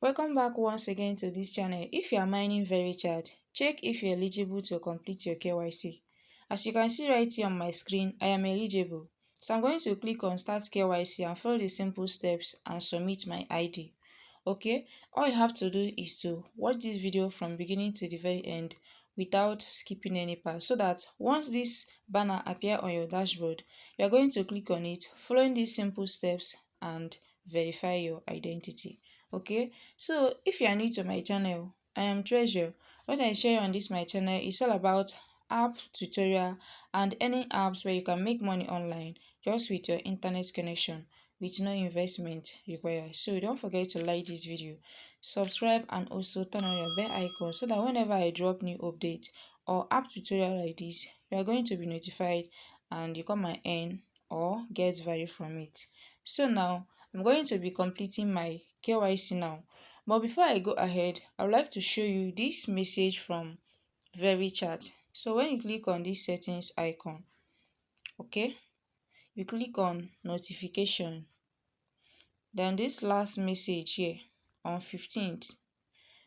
Welcome back once again to this channel. If you are mining Verychat, check if you are eligible to complete your KYC. As you can see right here on my screen, I am eligible. So I'm going to click on Start KYC and follow the simple steps and submit my ID. Okay, all you have to do is to watch this video from beginning to the very end without skipping any part, so that once this banner appear on your dashboard, you are going to click on it, following these simple steps and verify your identity. Okay, so if you are new to my channel, I am Treasure. What I share on this my channel is all about app tutorial and any apps where you can make money online just with your internet connection with no investment required. So don't forget to like this video, subscribe, and also turn on your bell icon so that whenever I drop new updates or app tutorial like this, you are going to be notified and you come and earn or get value from it. So now I'm going to be completing my KYC now. But before I go ahead, I would like to show you this message from Verychat. So when you click on this settings icon, okay, you click on notification. Then this last message here on 15th,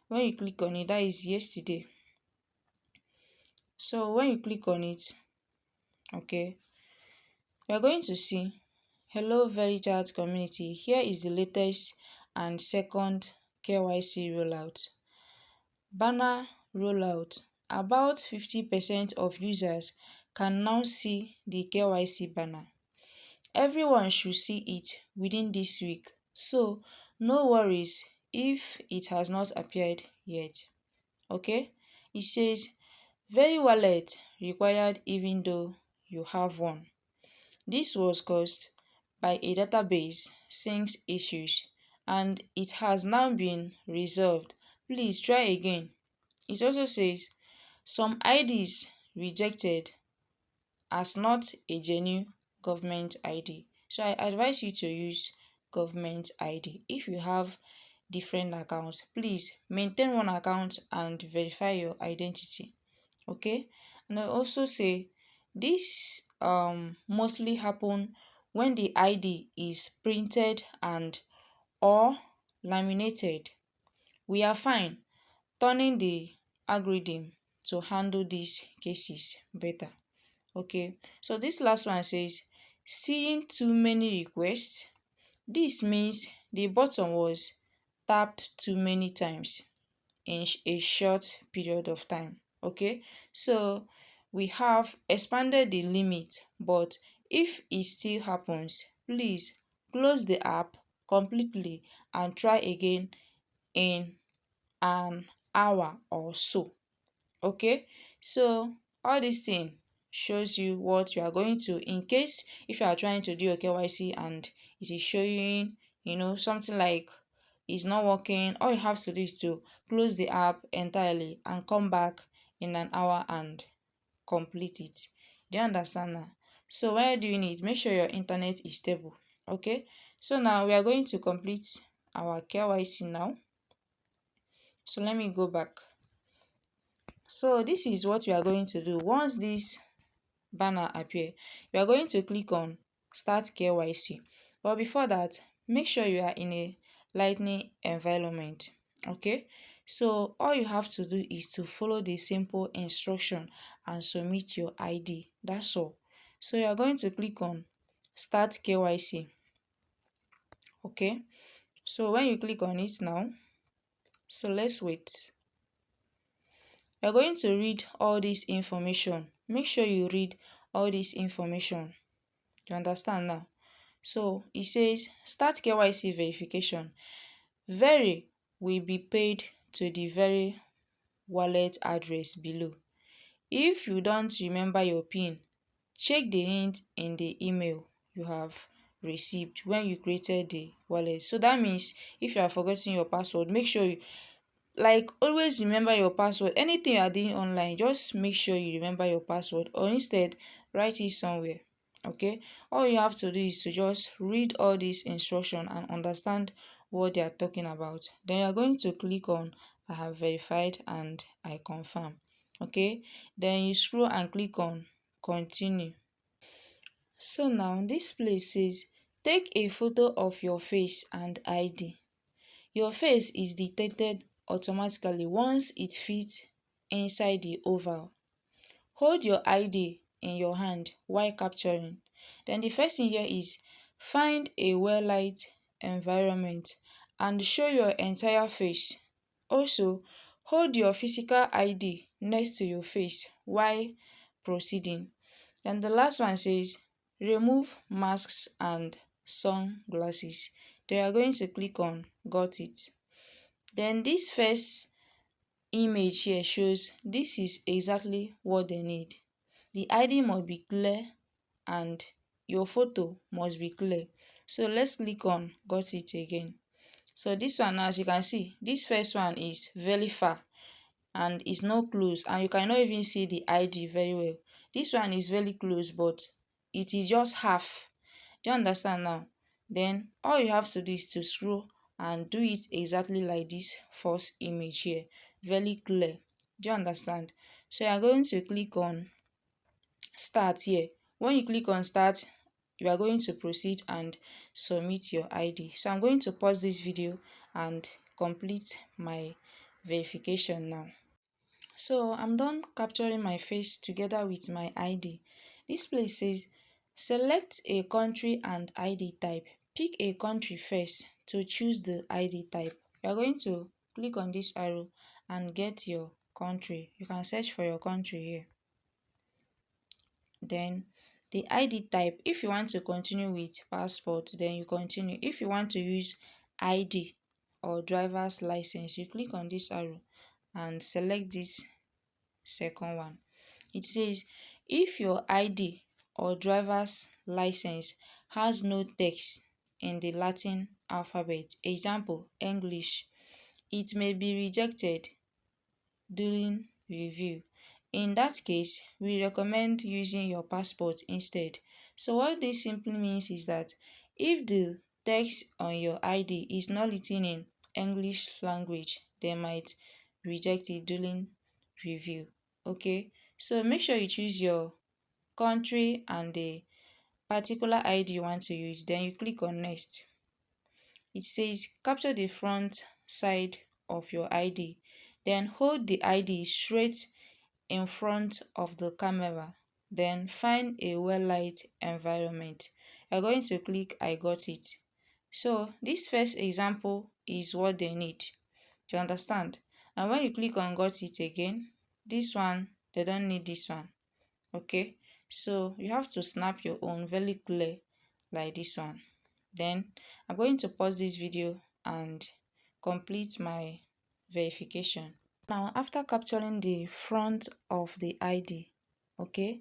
when you click on it, that is yesterday. So when you click on it, okay, you are going to see, hello Verychat community, here is the latest and second KYC rollout. Banner rollout. About 50% of users can now see the KYC banner. Everyone should see it within this week, so no worries if it has not appeared yet. Okay, it says very wallet required even though you have one. This was caused by a database syncs issues and it has now been resolved. Please try again. It also says some IDs rejected as not a genuine government ID. So I advise you to use government ID. If you have different accounts, please maintain one account and verify your identity. Okay, and I also say this mostly happen when the ID is printed and or laminated. We are fine turning the algorithm to handle these cases better. Okay, so this last one says seeing too many requests. This means the button was tapped too many times in a short period of time. Okay, so we have expanded the limit, but if it still happens, please close the app completely and try again in an hour or so. Okay, so all this thing shows you what you are going to, in case if you are trying to do your KYC and it is showing something like it's not working, all you have to do is to close the app entirely and come back in an hour and complete it. Do you understand now? So when you're doing it, make sure your internet is stable. Okay, so now we are going to complete our KYC now. So let me go back. So this is what we are going to do. Once this banner appear, we are going to click on Start KYC. But before that, make sure you are in a Lightning environment. Okay, so all you have to do is to follow the simple instruction and submit your ID. That's all. So you are going to click on Start KYC. Okay, so when you click on it now, so let's wait. You're going to read all this information. Make sure you read all this information. You understand now? So it says start KYC verification. Very will be paid to the very wallet address below. If you don't remember your PIN, check the hint in the email you have received when you created the wallet. So that means if you are forgetting your password, make sure you always remember your password. Anything you are doing online, just make sure you remember your password, or instead write it somewhere. Okay, all you have to do is to just read all these instructions and understand what they are talking about. Then you are going to click on I have verified and I confirm. Okay, then you scroll and click on continue. So now this place says take a photo of your face and ID. Your face is detected automatically once it fits inside the oval. Hold your ID in your hand while capturing. Then the first thing here is find a well-lit environment and show your entire face. Also, hold your physical ID next to your face while proceeding. Then the last one says remove masks and sunglasses. They are going to click on got it. Then this first image here shows this is exactly what they need. The ID must be clear and your photo must be clear. So let's click on got it again. So this one, as you can see, this first one is very far and is not close, and you cannot even see the ID very well. This one is very close, but it is just half. Do you understand now? Then all you have to do is to scroll and do it exactly like this first image here, very clear. Do you understand? So you are going to click on start here. When you click on start, you are going to proceed and submit your ID. So I'm going to pause this video and complete my verification now. So I'm done capturing my face together with my ID. This place says select a country and ID type. Pick a country first to choose the ID type. You are going to click on this arrow and get your country. You can search for your country here. Then the ID type, if you want to continue with passport, then you continue. If you want to use ID or driver's license, you click on this arrow and select this second one. It says if your ID or driver's license has no text in the Latin alphabet, example English, it may be rejected during review. In that case, we recommend using your passport instead. So what this simply means is that if the text on your ID is not written in English language, they might reject it during review. Okay, so make sure you choose your country and the particular ID you want to use. Then you click on next. It says capture the front side of your ID. Then hold the ID straight in front of the camera. Then find a well-lit environment. You're going to click I got it. So this first example is what they need. Do you understand? And when you click on got it again, this one, they don't need this one. Okay, so you have to snap your own very clear like this one. Then I'm going to pause this video and complete my verification. Now, after capturing the front of the ID, okay,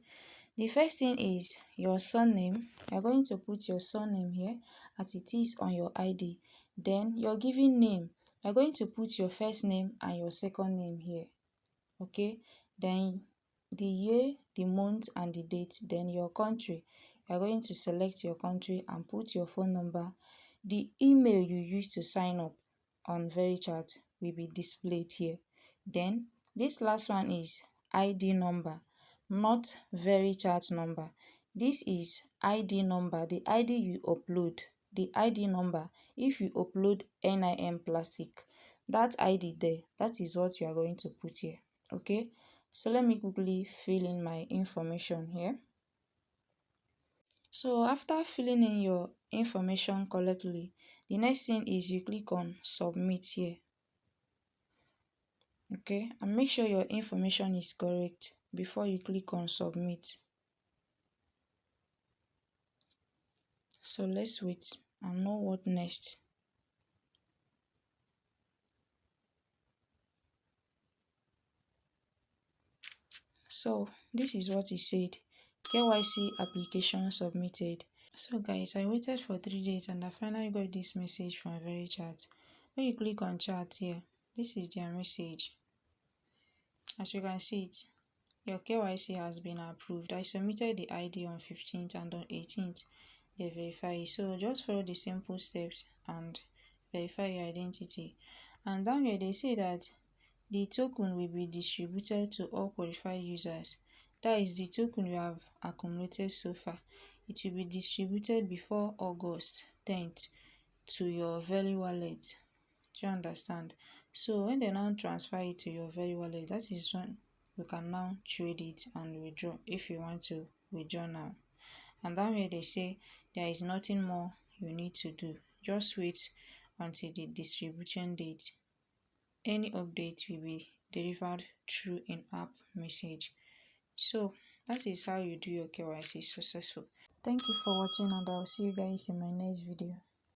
the first thing is your surname. You're going to put your surname here as it is on your ID. Then your given name, you're going to put your first name and your second name here. Okay, then the year, the month and the date. Then your country, you're going to select your country and put your phone number. The email you used to sign up on Verychat will be displayed here. Then this last one is ID number, not Verychat number. This is ID number, the ID you upload, the ID number. If you upload NIN plastic, that ID there, that is what you are going to put here. Okay, so let me quickly fill in my information here. So after filling in your information correctly, the next thing is you click on submit here. Okay, and make sure your information is correct before you click on submit. So let's wait and know what next. So this is what it said: KYC application submitted. So guys, I waited for 3 days and I finally got this message from Verychat. When you click on chat here, this is their message. As you can see it, your KYC has been approved. I submitted the ID on 15th and on 18th they verify it. So just follow the simple steps and verify your identity. And down here they say that the token will be distributed to all qualified users. That is the token you have accumulated so far. It will be distributed before August 10th to your Very wallet. Do you understand? So when they now transfer it to your Very wallet, that is when you can now trade it and withdraw if you want to withdraw now. And that way they say there is nothing more you need to do. Just wait until the distribution date. Any update will be delivered through in-app message. So that is how you do your KYC successful. Thank you for watching, and I'll see you guys in my next video.